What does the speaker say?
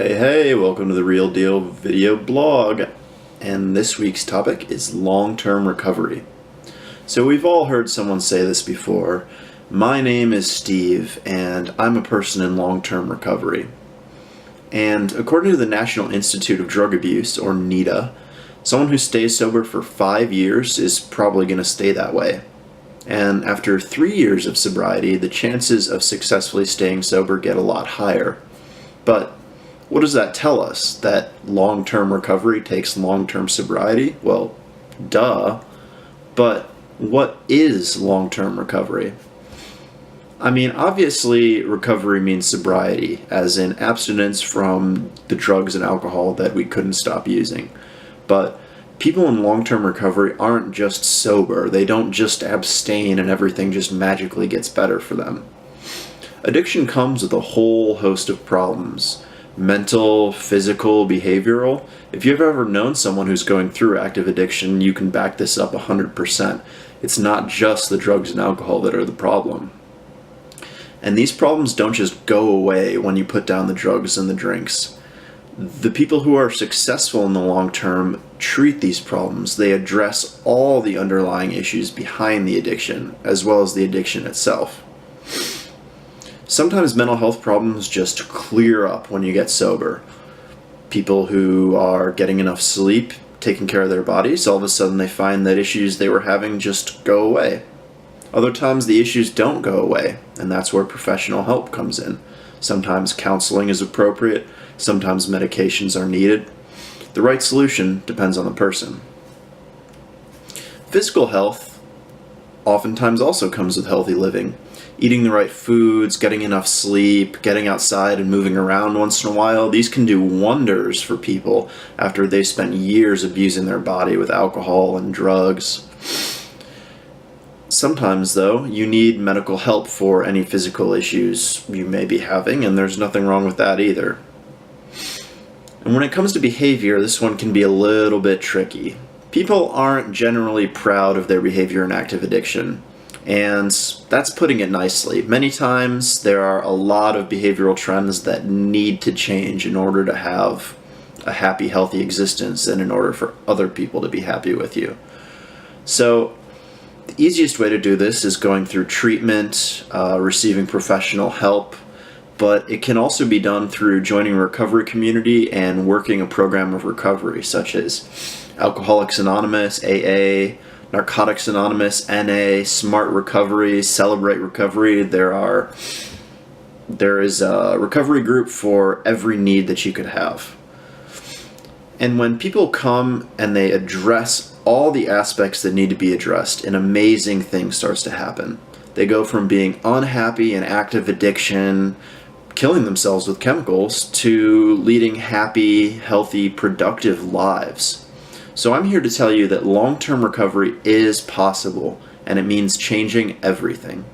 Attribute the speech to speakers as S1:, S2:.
S1: Hey, welcome to the Real Deal video blog. And this week's topic is long-term recovery. So we've all heard someone say this before. My name is Steve, and I'm a person in long-term recovery. And according to the National Institute of Drug Abuse, or NIDA, someone who stays sober for 5 years is probably going to stay that way. And after 3 years of sobriety, the chances of successfully staying sober get a lot higher. But what does that tell us? That long-term recovery takes long-term sobriety? Well, duh. But what is long-term recovery? I mean, obviously, recovery means sobriety, as in abstinence from the drugs and alcohol that we couldn't stop using. But people in long-term recovery aren't just sober. They don't just abstain and everything just magically gets better for them. Addiction comes with a whole host of problems. Mental, physical, behavioral. If you've ever known someone who's going through active addiction, you can back this up 100%. It's not just the drugs and alcohol that are the problem. And these problems don't just go away when you put down the drugs and the drinks. The people who are successful in the long term treat these problems. They address all the underlying issues behind the addiction, as well as the addiction itself. Sometimes mental health problems just clear up when you get sober. People who are getting enough sleep, taking care of their bodies, all of a sudden they find that issues they were having just go away. Other times the issues don't go away, and that's where professional help comes in. Sometimes counseling is appropriate, sometimes medications are needed. The right solution depends on the person. Fiscal health oftentimes also comes with healthy living. Eating the right foods, getting enough sleep, getting outside and moving around once in a while, these can do wonders for people after they spent years abusing their body with alcohol and drugs. Sometimes, though, you need medical help for any physical issues you may be having, and there's nothing wrong with that either. And when it comes to behavior, this one can be a little bit tricky. People aren't generally proud of their behavior in active addiction. And that's putting it nicely. Many times there are a lot of behavioral trends that need to change in order to have a happy, healthy existence and in order for other people to be happy with you. So the easiest way to do this is going through treatment, receiving professional help, but it can also be done through joining a recovery community and working a program of recovery, such as Alcoholics Anonymous, AA, Narcotics Anonymous, NA, Smart Recovery, Celebrate Recovery. There is a recovery group for every need that you could have. And when people come and they address all the aspects that need to be addressed, an amazing thing starts to happen. They go from being unhappy in active addiction, killing themselves with chemicals, to leading happy, healthy, productive lives. So I'm here to tell you that long-term recovery is possible, and it means changing everything.